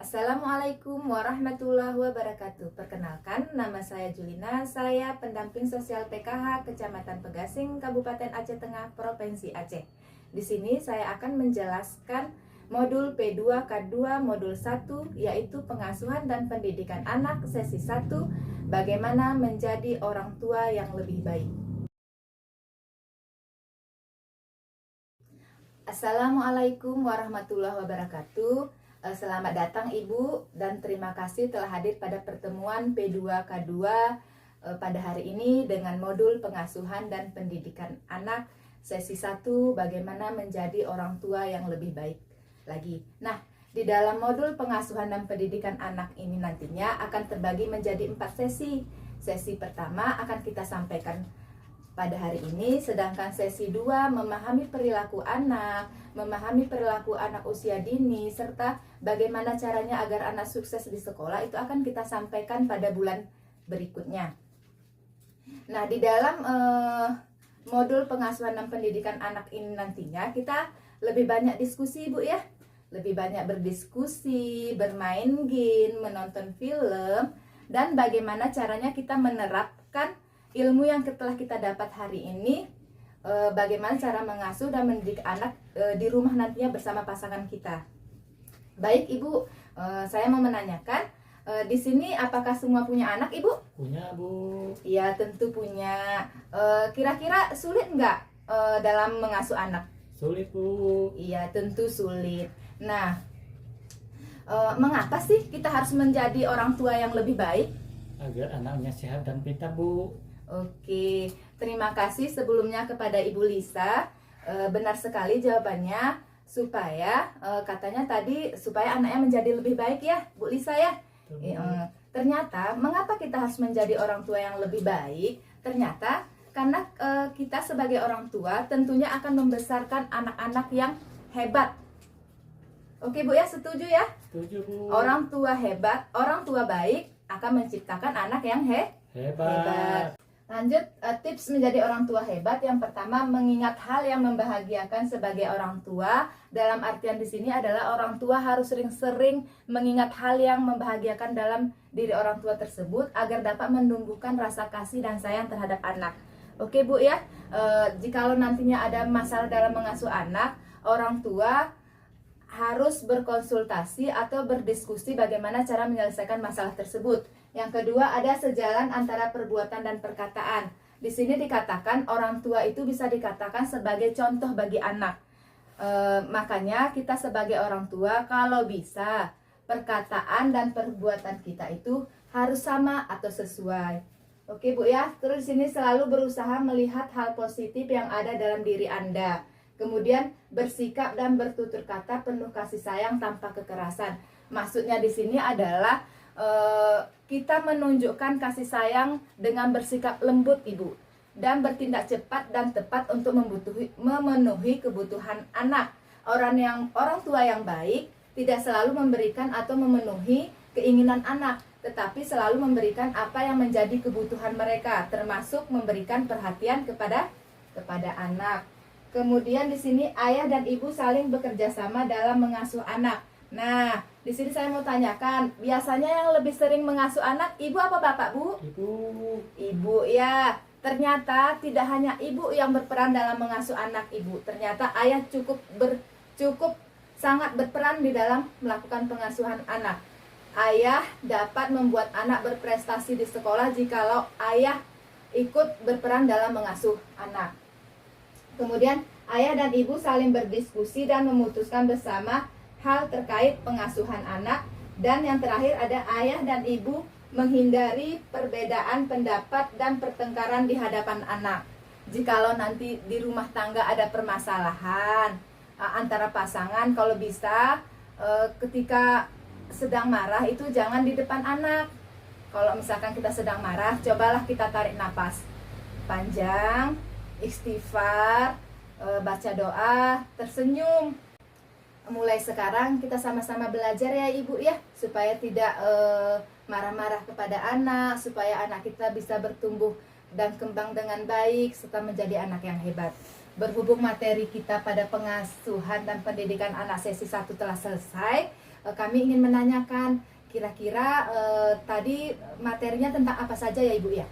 Assalamualaikum warahmatullahi wabarakatuh. Perkenalkan, nama saya Julina. Saya pendamping sosial PKH Kecamatan Pegasing, Kabupaten Aceh Tengah, Provinsi Aceh. Di sini saya akan menjelaskan modul P2K2 modul 1, yaitu pengasuhan dan pendidikan anak sesi 1, bagaimana menjadi orang tua yang lebih baik. Assalamualaikum warahmatullahi wabarakatuh. Selamat datang Ibu dan terima kasih telah hadir pada pertemuan P2K2 pada hari ini dengan modul pengasuhan dan pendidikan anak sesi 1, bagaimana menjadi orang tua yang lebih baik lagi. Nah, di dalam modul pengasuhan dan pendidikan anak ini nantinya akan terbagi menjadi 4 sesi. Sesi pertama akan kita sampaikan pada hari ini, sedangkan sesi 2 memahami perilaku anak usia dini, serta bagaimana caranya agar anak sukses di sekolah itu akan kita sampaikan pada bulan berikutnya. Nah, di dalam modul pengasuhan dan pendidikan anak ini nantinya kita lebih banyak diskusi Bu ya, lebih banyak berdiskusi, bermain game, menonton film, dan bagaimana caranya kita menerapkan ilmu yang telah kita dapat hari ini, bagaimana cara mengasuh dan mendidik anak di rumah nantinya bersama pasangan kita. Baik Ibu, saya mau menanyakan, di sini apakah semua punya anak Ibu? Punya, Bu. Iya, tentu punya. Kira-kira sulit nggak dalam mengasuh anak? Sulit, Bu. Iya, tentu sulit. Nah, mengapa sih kita harus menjadi orang tua yang lebih baik? Agar anaknya sehat dan pintar, Bu. Oke, terima kasih sebelumnya kepada Ibu Lisa. Benar sekali jawabannya, supaya katanya tadi supaya anaknya menjadi lebih baik ya, Bu Lisa ya. Ternyata mengapa kita harus menjadi orang tua yang lebih baik? Ternyata karena kita sebagai orang tua tentunya akan membesarkan anak-anak yang hebat. Oke Bu ya, setuju ya? Setuju, Bu. Orang tua hebat, orang tua baik akan menciptakan anak yang hebat. Lanjut, tips menjadi orang tua hebat. Yang pertama, mengingat hal yang membahagiakan sebagai orang tua. Dalam artian di sini adalah orang tua harus sering-sering mengingat hal yang membahagiakan dalam diri orang tua tersebut agar dapat menumbuhkan rasa kasih dan sayang terhadap anak. Oke Bu ya, jikalau nantinya ada masalah dalam mengasuh anak, orang tua harus berkonsultasi atau berdiskusi bagaimana cara menyelesaikan masalah tersebut. Yang kedua, ada sejalan antara perbuatan dan perkataan. Di sini dikatakan orang tua itu bisa dikatakan sebagai contoh bagi anak. Makanya kita sebagai orang tua kalau bisa perkataan dan perbuatan kita itu harus sama atau sesuai. Oke Bu ya, terus di sini selalu berusaha melihat hal positif yang ada dalam diri Anda. Kemudian bersikap dan bertutur kata penuh kasih sayang tanpa kekerasan. Maksudnya di sini adalah kita menunjukkan kasih sayang dengan bersikap lembut Ibu, dan bertindak cepat dan tepat untuk memenuhi kebutuhan anak. Orang tua yang baik tidak selalu memberikan atau memenuhi keinginan anak, tetapi selalu memberikan apa yang menjadi kebutuhan mereka, termasuk memberikan perhatian kepada anak. Kemudian di sini ayah dan ibu saling bekerja sama dalam mengasuh anak. Nah, di sini saya mau tanyakan, biasanya yang lebih sering mengasuh anak, ibu apa bapak, Bu? Ibu. Ibu ya. Ternyata tidak hanya ibu yang berperan dalam mengasuh anak Ibu. Ternyata ayah cukup sangat berperan di dalam melakukan pengasuhan anak. Ayah dapat membuat anak berprestasi di sekolah jikalau ayah ikut berperan dalam mengasuh anak. Kemudian ayah dan ibu saling berdiskusi dan memutuskan bersama hal terkait pengasuhan anak. Dan yang terakhir ada ayah dan ibu menghindari perbedaan pendapat dan pertengkaran di hadapan anak. Jikalau nanti di rumah tangga ada permasalahan antara pasangan, kalau bisa ketika sedang marah itu jangan di depan anak. Kalau misalkan kita sedang marah, cobalah kita tarik napas panjang, istighfar, baca doa, tersenyum. Mulai sekarang kita sama-sama belajar ya Ibu ya, supaya tidak marah-marah kepada anak, supaya anak kita bisa bertumbuh dan kembang dengan baik serta menjadi anak yang hebat. Berhubung materi kita pada pengasuhan dan pendidikan anak sesi 1 telah selesai, kami ingin menanyakan kira-kira tadi materinya tentang apa saja ya Ibu ya?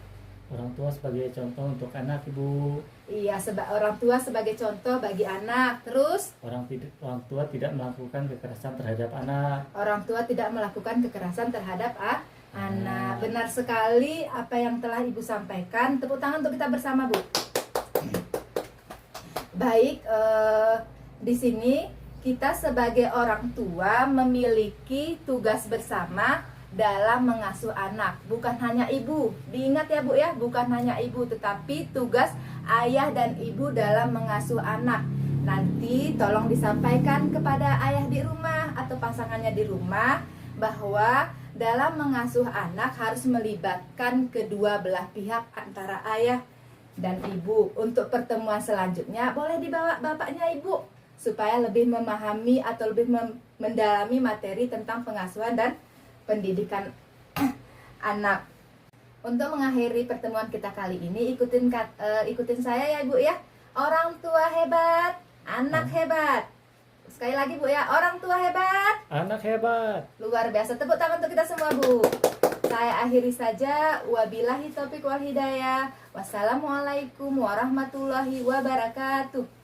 Orang tua sebagai contoh untuk anak, Ibu. Iya, orang tua sebagai contoh bagi anak. Terus Orang tua tidak melakukan kekerasan terhadap anak. orang tua tidak melakukan kekerasan terhadap anak. Benar sekali apa yang telah Ibu sampaikan. Tepuk tangan untuk kita bersama, Bu. Baik, di sini kita sebagai orang tua memiliki tugas bersama dalam mengasuh anak. Bukan hanya ibu, diingat ya Bu ya, bukan hanya ibu, tetapi tugas ayah dan ibu dalam mengasuh anak. Nanti tolong disampaikan kepada ayah di rumah atau pasangannya di rumah bahwa dalam mengasuh anak harus melibatkan kedua belah pihak antara ayah dan ibu. Untuk pertemuan selanjutnya boleh dibawa bapaknya ibu supaya lebih memahami atau lebih mendalami materi tentang pengasuhan dan pendidikan anak. Untuk mengakhiri pertemuan kita kali ini, ikutin saya ya Bu ya. Orang tua hebat, anak hebat. Sekali lagi Bu ya, orang tua hebat, Anak hebat. luar biasa. Tepuk tangan untuk kita semua Bu. Saya akhiri saja. Wabillahi taufiq wal hidayah. Wassalamualaikum warahmatullahi wabarakatuh.